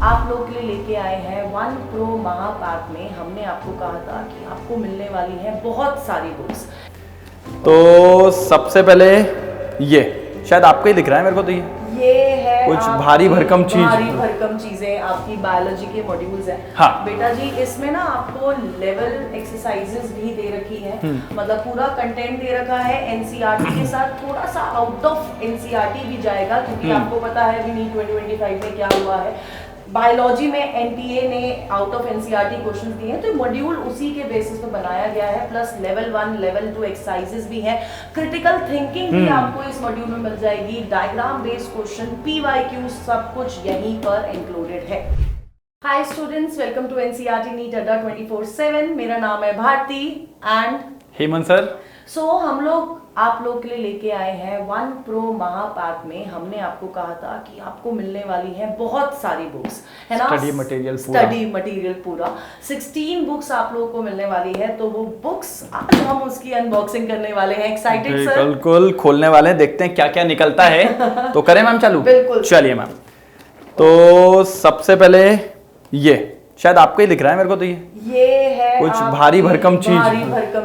आप लोग के लिए लेके आए हैं वन प्रो महापैक में। हमने आपको कहा था कि आपको मिलने वाली है बहुत सारी बुक्स। तो सबसे पहले ये शायद आपको ही दिख रहा है मेरे को, तो ये है कुछ भारी भरकम चीजें आपकी बायोलॉजी के मॉड्यूल्स हैं। हाँ बेटा जी, इसमें ना आपको लेवल एक्सरसाइजेस भी दे रखी है, मतलब पूरा कंटेंट दे रखा है। एनसीईआरटी के साथ थोड़ा सा आउट ऑफ एनसीईआरटी भी जाएगा, क्योंकि आपको पता है अभी नीट 2025 में क्या हुआ है। बायोलॉजी में एनटीए ने आउट ऑफ एनसीईआरटी क्वेश्चंस दिए हैं, तो मॉड्यूल उसी के बेसिस पे बनाया गया है। प्लस लेवल 1 लेवल 2 एक्सरसाइजेस भी हैं। क्रिटिकल थिंकिंग भी आपको इस मॉड्यूल में मिल जाएगी। डायग्राम बेस्ड क्वेश्चन, पीवाईक्यू, सब कुछ यहीं पर इंक्लूडेड है। Hi students, welcome to NCERT NEET Adda 24/7। मेरा नाम है Bharti and Hemant sir. So हम लोग आप लोग के लिए लेके आए हैं वन प्रो महापैक में। हमने आपको कहा था कि आपको मिलने वाली है बहुत सारी बुक्स, है ना। स्टडी मटेरियल पूरा 16 बुक्स आप लोगों को मिलने वाली है। तो वो बुक्स आज हम उसकी अनबॉक्सिंग करने वाले हैं। Excited sir? बिल्कुल खोलने वाले हैं, देखते हैं क्या क्या निकलता है। तो करें मैम चालू? बिल्कुल, चलिए मैम। तो सबसे पहले ये शायद आपको ही दिख रहा है मेरे को, तो ये है कुछ भारी भरकम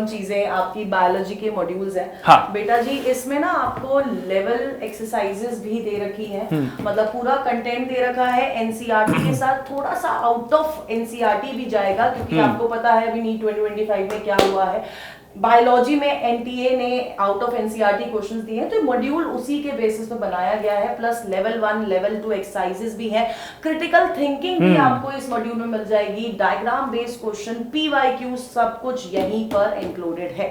चीजें आपकी बायोलॉजी के मॉड्यूल्स हैं। हाँ बेटा जी, इसमें ना आपको लेवल एक्सरसाइजेस भी दे रखी है, मतलब पूरा कंटेंट दे रखा है। एनसीईआरटी के साथ थोड़ा सा आउट ऑफ एनसीईआरटी भी जाएगा, क्योंकि आपको पता है अभी नीट 2025 में क्या हुआ है। बायोलॉजी में एनटीए ने आउट ऑफ एनसीईआरटी क्वेश्चंस दिए हैं, तो मॉड्यूल उसी के बेसिस पे बनाया गया है। प्लस लेवल 1 लेवल 2 एक्सरसाइजेस भी हैं। क्रिटिकल थिंकिंग भी आपको इस मॉड्यूल में मिल जाएगी। डायग्राम बेस्ड क्वेश्चन, पीवाईक्यू, सब कुछ यहीं पर इंक्लूडेड है।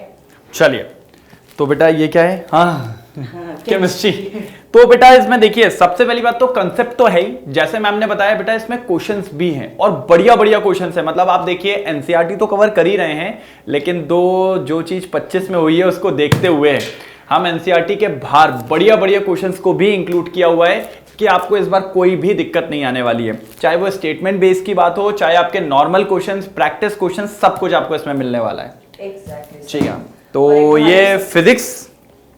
चलिए, तो बेटा ये क्या है? हाँ केमिस्ट्री। तो बेटा इसमें देखिए, सबसे पहली बात तो कंसेप्ट तो है ही, जैसे मैम ने बताया बेटा इसमें क्वेश्चंस भी हैं और बढ़िया बढ़िया क्वेश्चंस हैं। मतलब आप देखिए एनसीईआरटी तो कवर कर ही रहे हैं, लेकिन जो चीज 25 में हुई है उसको देखते हुए हम एनसीईआरटी के बाहर बढ़िया बढ़िया क्वेश्चंस को भी इंक्लूड किया हुआ है कि आपको इस बार कोई भी दिक्कत नहीं आने वाली है। चाहे वो स्टेटमेंट बेस्ड की बात हो, चाहे आपके नॉर्मल क्वेश्चन, प्रैक्टिस क्वेश्चन, सब कुछ आपको इसमें मिलने वाला है। ठीक है, तो ये फिजिक्स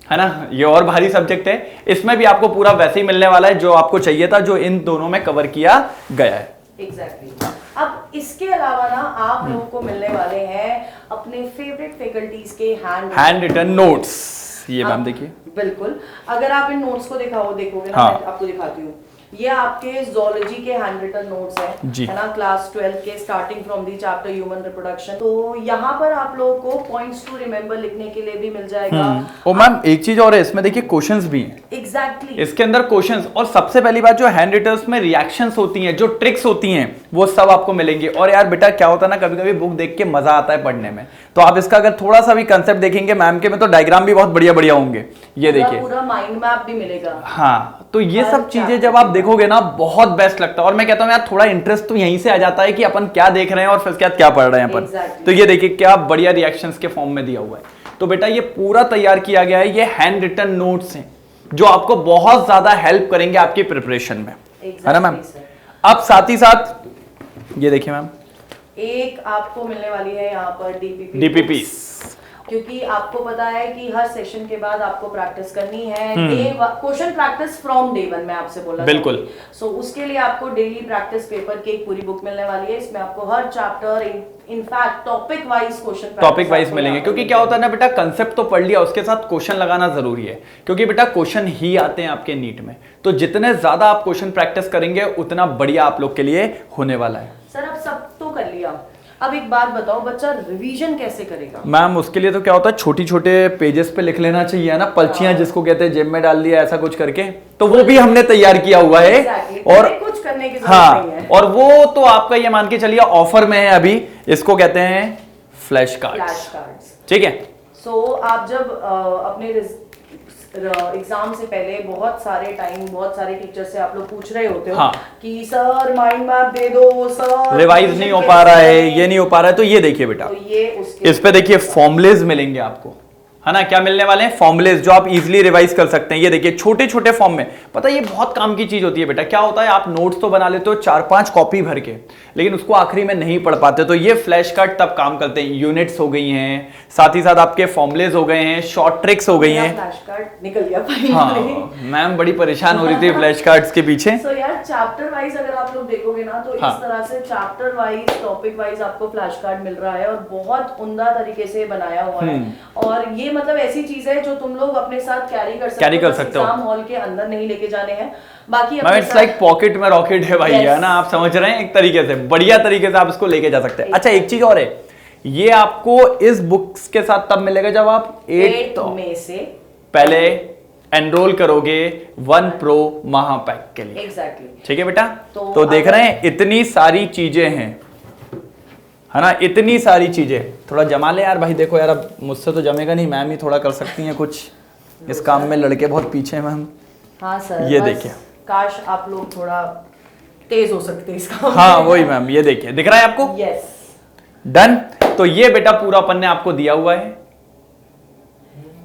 है ना, ये और भारी सब्जेक्ट है। इसमें भी आपको पूरा वैसे ही मिलने वाला है जो आपको चाहिए था, जो इन दोनों में कवर किया गया है। एग्जैक्टली। अब इसके अलावा ना आप लोगों को मिलने वाले हैं अपने फेवरेट फैकल्टीज के हैंड रिटन नोट्स। ये मैम देखिए, बिल्कुल। अगर आप इन नोट्स को देखोगे ना, मैं आपको दिखाती हूँ। ये आपके ज़ूलॉजी के हैंड रिटन नोट्स हैं, है ना, क्लास 12 के, starting from the chapter human reproduction. तो यहाँ पर आप लोगों को पॉइंट्स टू रिमेंबर लिखने के लिए भी मिल जाएगा। और मैम एक चीज और है, इसमें देखिए क्वेश्चंस भी हैं। एग्जैक्टली, इसके अंदर क्वेश्चंस, और सबसे पहली बात जो हैंड रिटन्स में रिएक्शंस होती हैं, जो ट्रिक्स होती हैं, वो सब आपको मिलेंगे। और यार बेटा क्या होता है ना, कभी कभी बुक देख के मजा आता है पढ़ने में, तो आप इसका अगर थोड़ा सा भी कंसेप्ट देखेंगे मैम के में, तो डायग्राम भी बहुत बढ़िया बढ़िया होंगे। ये देखिए, पूरा माइंड मैप भी मिलेगा। हाँ, तो ये सब चीजें जब आप देखोगे ना, बहुत बेस्ट लगता है। और मैं कहता हूँ यार थोड़ा इंटरेस्ट तो यहीं से आ जाता है कि अपन क्या देख रहे हैं और फिर क्या पढ़ रहे हैं अपन। तो ये देखिए क्या बढ़िया रिएक्शंस के फॉर्म में दिया हुआ है। तो बेटा ये पूरा तैयार किया गया है, ये हैंड रिटन नोट्स हैं जो आपको बहुत ज्यादा हेल्प करेंगे आपकी प्रिपरेशन में, है ना मैम। अब साथ ही साथ ये देखिए मैम, एक आपको मिलने वाली है यहाँ पर डीपीपी, क्योंकि आपको पता है कि हर सेशन के बाद आपको प्रैक्टिस करनी है। क्वेश्चन प्रैक्टिस फ्रॉम डे 1 में आपसे बोला, बिल्कुल। सो उसके लिए आपको डेली प्रैक्टिस पेपर की एक पूरी बुक मिलने वाली है। इसमें आपको हर चैप्टर इनफैक्ट टॉपिक वाइज मिलेंगे, क्योंकि क्या होता है ना बेटा, कंसेप्ट तो पढ़ लिया, उसके साथ क्वेश्चन लगाना जरूरी है, क्योंकि बेटा क्वेश्चन ही आते हैं आपके नीट में। तो जितने ज्यादा आप क्वेश्चन प्रैक्टिस करेंगे उतना बढ़िया आप लोग के लिए होने वाला है। सर अब सब तो कर लिया, अब एक बात बताओ, बच्चा रिवीजन कैसे करेगा? मैम उसके लिए तो क्या होता है, छोटी छोटे पेजेस पे लिख लेना चाहिए ना, पर्चियां जिसको कहते हैं, जेब में डाल दिया ऐसा कुछ करके, तो वो भी हमने तैयार किया हुआ है। और कुछ करने की हाँ, नहीं है। और वो तो आपका ये मान के चलिए ऑफर में है अभी, इसको कहते हैं फ्लैश कार्ड्स। ठीक है। सो आप जब अपने एग्जाम से पहले बहुत सारे टीचर से आप लोग पूछ रहे होते हो कि सर माइंड मैप दे दो, सर रिवाइज नहीं हो पा रहा है, ये नहीं हो पा रहा है, तो ये देखिए बेटा, तो ये इस पे देखिए फॉर्मुलेज मिलेंगे आपको, है ना, क्या मिलने वाले हैं, फॉर्मुलेज जो आप इजीली रिवाइज कर सकते हैं। ये देखिए छोटे छोटे फॉर्म में, पता है ये बहुत काम की चीज होती है बेटा। क्या होता है, आप नोट्स तो बना लेते हो 4-5 कॉपी भर के, लेकिन उसको आखिरी में नहीं पढ़ पाते, तो ये फ्लैश कार्ड तब काम करते हैं। यूनिट्स हो गई हैं, साथ ही साथ आपके फॉर्मुलेज हो गए हैं, शॉर्ट ट्रिक्स हो गई हैं। फ्लैश कार्ड निकल गया। हाँ मैम बड़ी परेशान हो रही थी फ्लैश कार्ड्स के पीछे। So यार चैप्टर वाइज अगर आप लोग देखोगे ना तो हाँ। इस तरह से चैप्टर वाइज टॉपिक वाइज आपको फ्लैश कार्ड मिल रहा है और बहुत उम्दा तरीके से बनाया हुआ है। और ये मतलब ऐसी चीज है जो तुम लोग अपने साथ कैरी कर सकते हो, एग्जाम हॉल के अंदर नहीं लेके जाने हैं। बाकी इट्स लाइक पॉकेट में रॉकेट है भाई, है ना, आप समझ रहे हैं, एक तरीके से बढ़िया तरीके से आप इसको लेके जा सकते हैं। अच्छा एक चीज और है, ये आपको इस बुक्स के साथ तब मिलेगा जब आप 8 में से पहले एनरोल करोगे 1 प्रो महापैक के लिए। एग्जैक्टली ठीक है बेटा, तो देख रहे हैं इतनी सारी चीजें हैं, है ना, इतनी सारी चीजें। थोड़ा जमा ले यार भाई, देखो यार अब मुझसे तो जमेगा नहीं, मैम ही थोड़ा कर सकती हैं कुछ इस काम में, लड़के बहुत पीछे हैं मैम। हाँ सर, ये देखिए, काश आप लोग थोड़ा तेज हो सकते इस काम हाँ में। वही मैम, ये देखिए दिख रहा है आपको। Yes done. तो ये बेटा पूरा अपन ने आपको दिया हुआ है,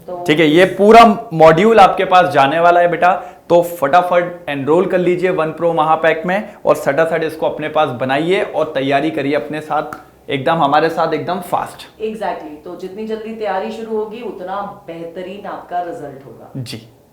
तो ठीक है, ये पूरा मॉड्यूल आपके पास जाने वाला है बेटा। तो फटाफट एनरोल कर लीजिए 1 प्रो महापैक में और सटासट इसको अपने पास बनाइए और तैयारी करिए अपने साथ, एकदम हमारे साथ एकदम फास्ट। एग्जैक्टली तो जितनी जल्दी तैयारी शुरू होगी उतना बेहतरीन आपका रिजल्ट होगा। जी।